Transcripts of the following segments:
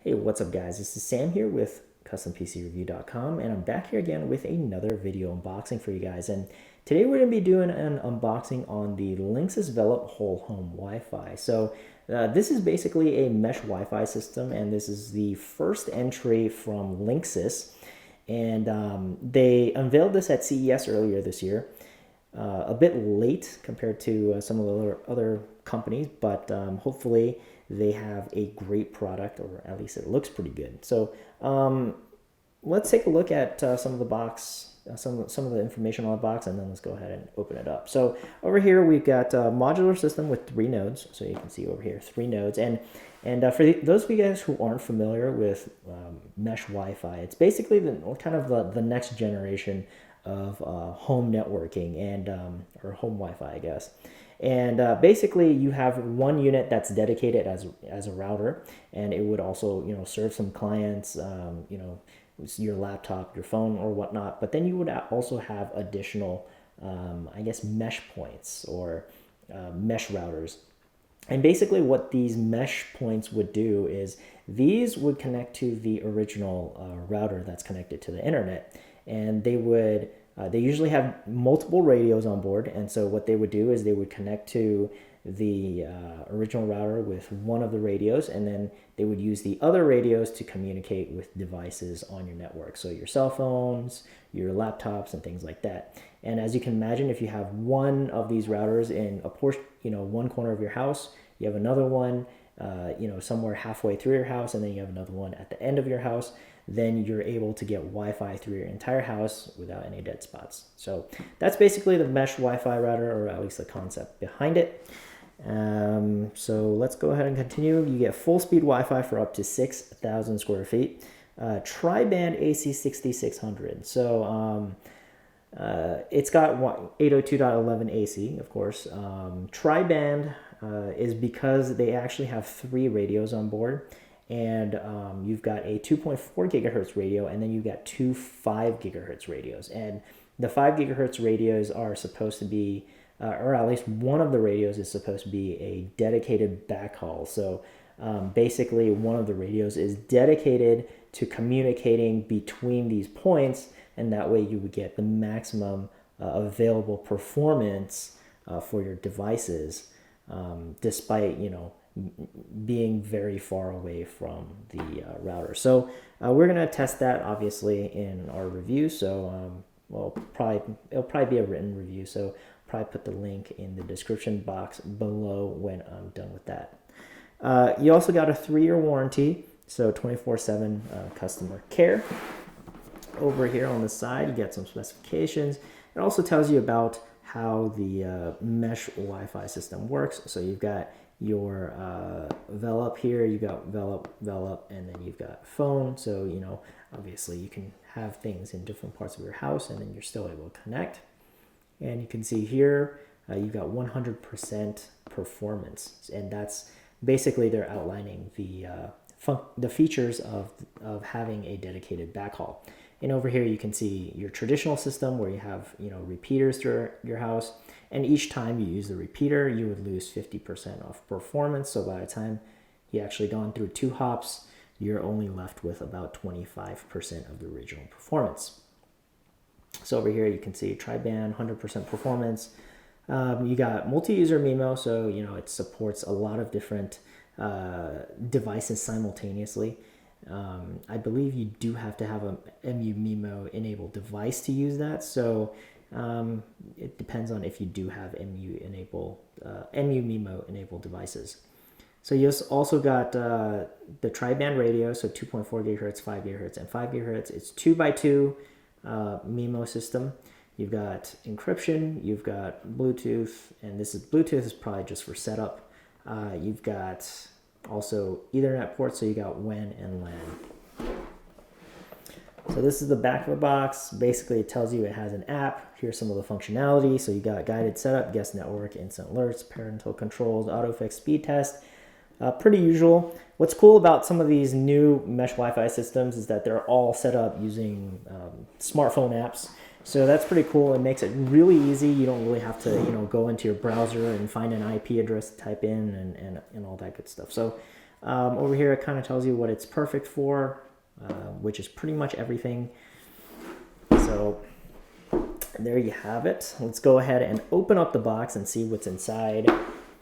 Hey, what's up guys? This is Sam here with CustomPCReview.com, and I'm back here again with another video unboxing for you guys. And today we're going to be doing an unboxing on the Linksys Velop whole home Wi-Fi. So this is basically a mesh Wi-Fi system, and this is the first entry from Linksys. And they unveiled this at CES earlier this year. A bit late compared to some of the other companies, but hopefully they have a great product, or at least it looks pretty good. So let's take a look at some of the box, some of the information on the box, and then let's go ahead and open it up. So over here we've got a modular system with 3 nodes. So you can see over here 3 nodes, and for those of you guys who aren't familiar with mesh Wi-Fi, it's basically kind of the next generation of home networking and or home Wi-Fi, I guess. And basically, you have one unit that's dedicated as a router, and it would also serve some clients, your laptop, your phone, or whatnot. But then you would also have additional, I guess, mesh points or mesh routers. And basically what these mesh points would do is these would connect to the original router that's connected to the internet. And they usually have multiple radios on board. And so what they would do is they would connect to the original router with one of the radios, and then they would use the other radios to communicate with devices on your network. So your cell phones, your laptops, and things like that. And as you can imagine, if you have one of these routers in a portion, one corner of your house, you have another one, somewhere halfway through your house, and then you have another one at the end of your house, then you're able to get Wi-Fi through your entire house without any dead spots. So that's basically the mesh Wi-Fi router, or at least the concept behind it. So let's go ahead and continue. You get full speed Wi-Fi for up to 6,000 square feet. Tri-band AC 6600. So it's got 802.11 AC, of course. Tri-band is because they actually have 3 radios on board. And you've got a 2.4 gigahertz radio, and then you've got 2 5 gigahertz radios. And the 5 gigahertz radios are supposed to be, or at least one of the radios is supposed to be a dedicated backhaul. So basically one of the radios is dedicated to communicating between these points, and that way you would get the maximum available performance for your devices, despite, being very far away from the router. So we're going to test that obviously in our review. So it'll probably be a written review. So probably put the link in the description box below when I'm done with that. You also got a 3-year warranty, so 24/7 customer care. Over here on the side, you get some specifications. It also tells you about how the mesh Wi-Fi system works. So you've got your Velop here, you got Velop, and then you've got phone. So obviously you can have things in different parts of your house, and then you're still able to connect. And you can see here you've got 100% performance, and that's basically they're outlining the features of having a dedicated backhaul. And over here you can see your traditional system where you have repeaters through your house, and each time you use the repeater you would lose 50% off performance. So by the time you actually gone through 2 hops, you're only left with about 25% of the original performance. So over here you can see tri-band, 100% performance. You got multi-user MIMO, so it supports a lot of different devices simultaneously. I believe you do have to have a MU-MIMO enabled device to use that. So it depends on if you do have MU-MIMO enabled devices. So you also got the tri-band radio, so 2.4 gigahertz, 5 gigahertz, and 5 gigahertz. It's 2x2 MIMO system. You've got encryption, you've got Bluetooth, and Bluetooth is probably just for setup. You've got also Ethernet ports, so you got WAN and LAN. So this is the back of the box. Basically it tells you it has an app. Here's some of the functionality. So you got guided setup, guest network, instant alerts, parental controls, autofix, speed test. Pretty usual. What's cool about some of these new mesh Wi-Fi systems is that they're all set up using smartphone apps. So that's pretty cool. It makes it really easy. You don't really have to, go into your browser and find an IP address to type in and all that good stuff. So Over here, it kind of tells you what it's perfect for, which is pretty much everything. So there you have it. Let's go ahead and open up the box and see what's inside.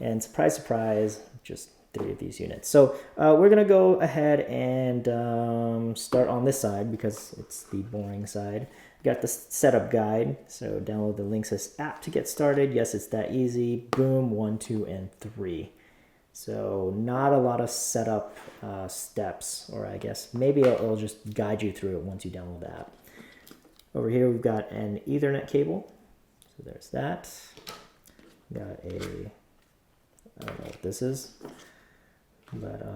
And surprise, surprise, just 3 of these units. So we're going to go ahead and start on this side because it's the boring side. Got the setup guide, so download the Linksys app to get started. Yes, it's that easy. Boom, 1, 2, and 3. So not a lot of setup steps, or I guess maybe it'll just guide you through it once you download the app. Over here we've got an Ethernet cable, so there's that. Got a, I don't know what this is, but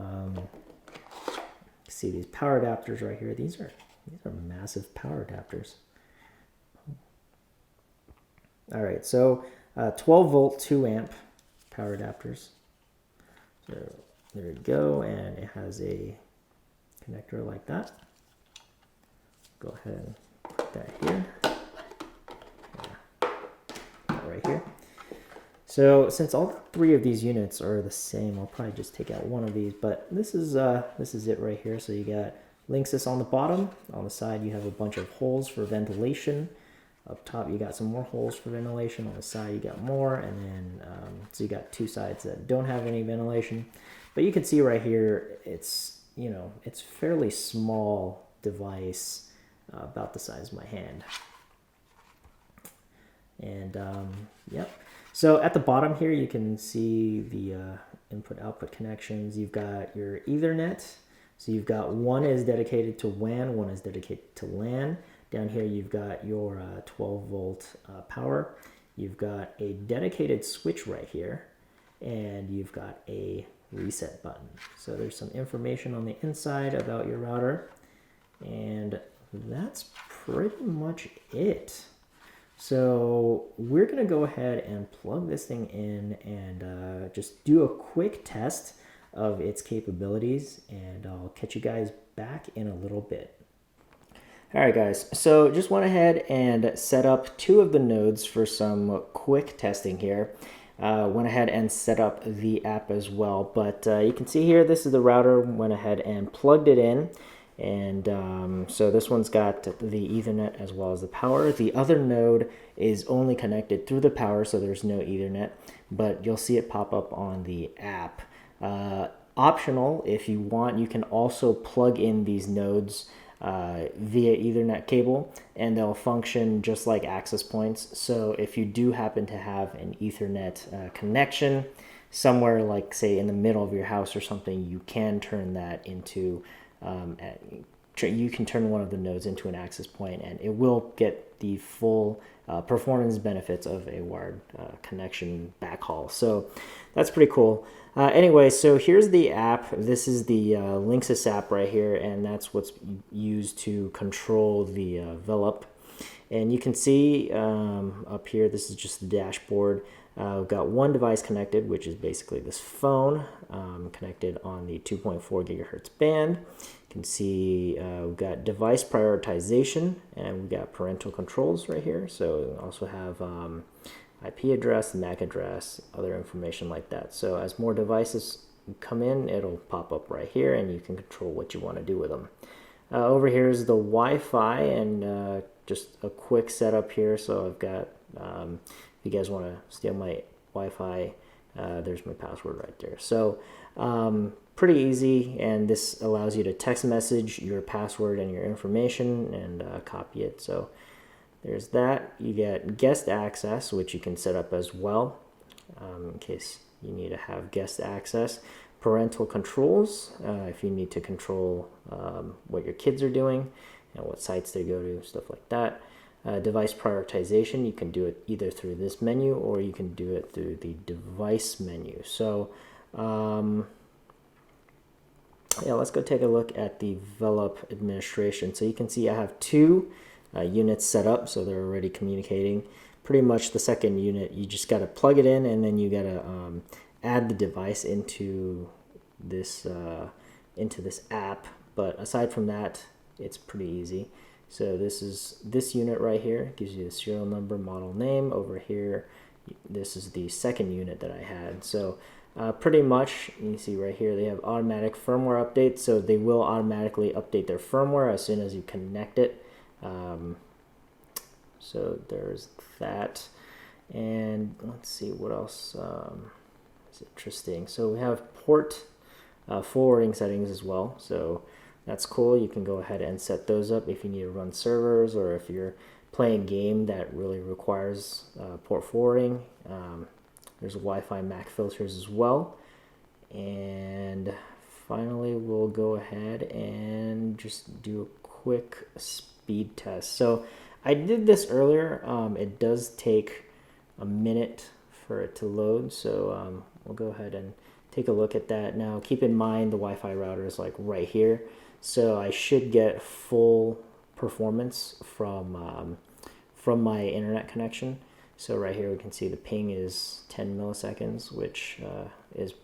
see these power adapters right here. These are massive power adapters. All right, so 12 volt, 2 amp power adapters. So there you go, and it has a connector like that. Go ahead and put that here. Yeah. Right here. So since all 3 of these units are the same, I'll probably just take out one of these, but this is it right here. So you got Linksys on the bottom. On the side you have a bunch of holes for ventilation. Up top you got some more holes for ventilation. On the side you got more, and then so you got 2 sides that don't have any ventilation. But you can see right here, it's it's fairly small device, about the size of my hand. And yep. So at the bottom here you can see the input-output connections. You've got your Ethernet. So you've got one is dedicated to WAN, one is dedicated to LAN. Down here you've got your 12 volt power. You've got a dedicated switch right here, and you've got a reset button. So there's some information on the inside about your router, and that's pretty much it. So we're gonna go ahead and plug this thing in and just do a quick test of its capabilities, and I'll catch you guys back in a little bit. All right, guys, so just went ahead and set up 2 of the nodes for some quick testing here. Went ahead and set up the app as well, but you can see here, this is the router. Went ahead and plugged it in, and so this one's got the Ethernet as well as the power. The other node is only connected through the power, so there's no Ethernet, but you'll see it pop up on the app. Optional, if you want, you can also plug in these nodes via Ethernet cable, and they'll function just like access points. So if you do happen to have an Ethernet connection somewhere, like say in the middle of your house or something, you can turn that into you can turn one of the nodes into an access point, and it will get the full performance benefits of a wired connection backhaul. So that's pretty cool. Anyway, so here's the app. This is the Linksys app right here, and that's what's used to control the Velop. And you can see up here, this is just the dashboard. We've got one device connected, which is basically this phone, connected on the 2.4 gigahertz band. You can see we've got device prioritization, and we've got parental controls right here. So we also have IP address, MAC address, other information like that. So as more devices come in, it'll pop up right here, and you can control what you want to do with them. Over here is the Wi-Fi, and just a quick setup here. So I've got, if you guys want to steal my Wi-Fi, there's my password right there. So pretty easy, and this allows you to text message your password and your information and copy it. So there's that. You get guest access, which you can set up as well in case you need to have guest access. Parental controls, if you need to control what your kids are doing and what sites they go to, stuff like that. Device prioritization, you can do it either through this menu or you can do it through the device menu. So yeah, let's go take a look at the Velop administration. So you can see I have 2 units set up, so they're already communicating. Pretty much the second unit, you just got to plug it in, and then you got to add the device into this app. But aside from that, it's pretty easy. So this is this unit right here, gives you the serial number, model name. Over here, this is the second unit that I had. So Pretty much, you see right here, they have automatic firmware updates, so they will automatically update their firmware as soon as you connect it. So there's that. And let's see what else is interesting. So we have port forwarding settings as well. So that's cool. You can go ahead and set those up if you need to run servers, or if you're playing a game that really requires port forwarding. There's Wi-Fi MAC filters as well. And finally, we'll go ahead and just do a quick speed test. So I did this earlier. It does take a minute for it to load. So we'll go ahead and take a look at that. Now, keep in mind the Wi-Fi router is like right here. So I should get full performance from my internet connection. So right here we can see the ping is 10 milliseconds, which is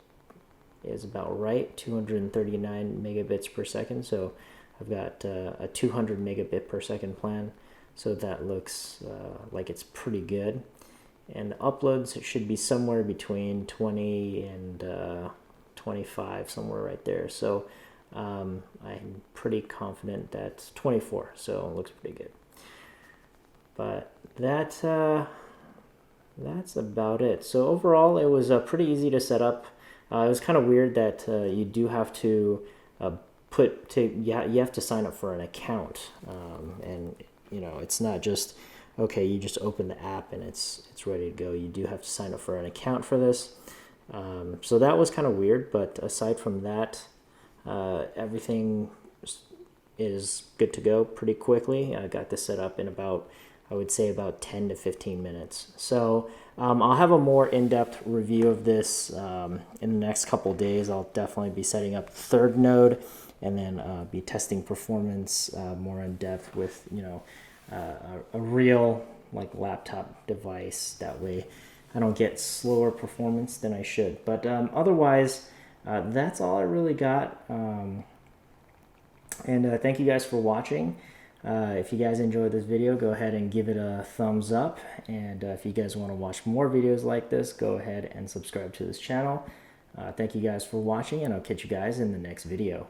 about right, 239 megabits per second. So I've got a 200 megabit per second plan. So that looks like it's pretty good. And the uploads should be somewhere between 20 and 25, somewhere right there. So I'm pretty confident that's 24, so it looks pretty good. But that's about it. So overall, it was pretty easy to set up. It was kind of weird that you do have to you have to sign up for an account, and you know, it's not just okay, you just open the app and it's ready to go. You do have to sign up for an account for this. So that was kind of weird, but aside from that, everything is good to go pretty quickly. I got this set up in about, I would say, about 10 to 15 minutes. So I'll have a more in-depth review of this in the next couple days. I'll definitely be setting up the third node, and then be testing performance more in depth with, you know, a real like laptop device. That way I don't get slower performance than I should. But otherwise, that's all I really got. And thank you guys for watching. If you guys enjoyed this video, go ahead and give it a thumbs up. And if you guys want to watch more videos like this, go ahead and subscribe to this channel. Thank you guys for watching, and I'll catch you guys in the next video.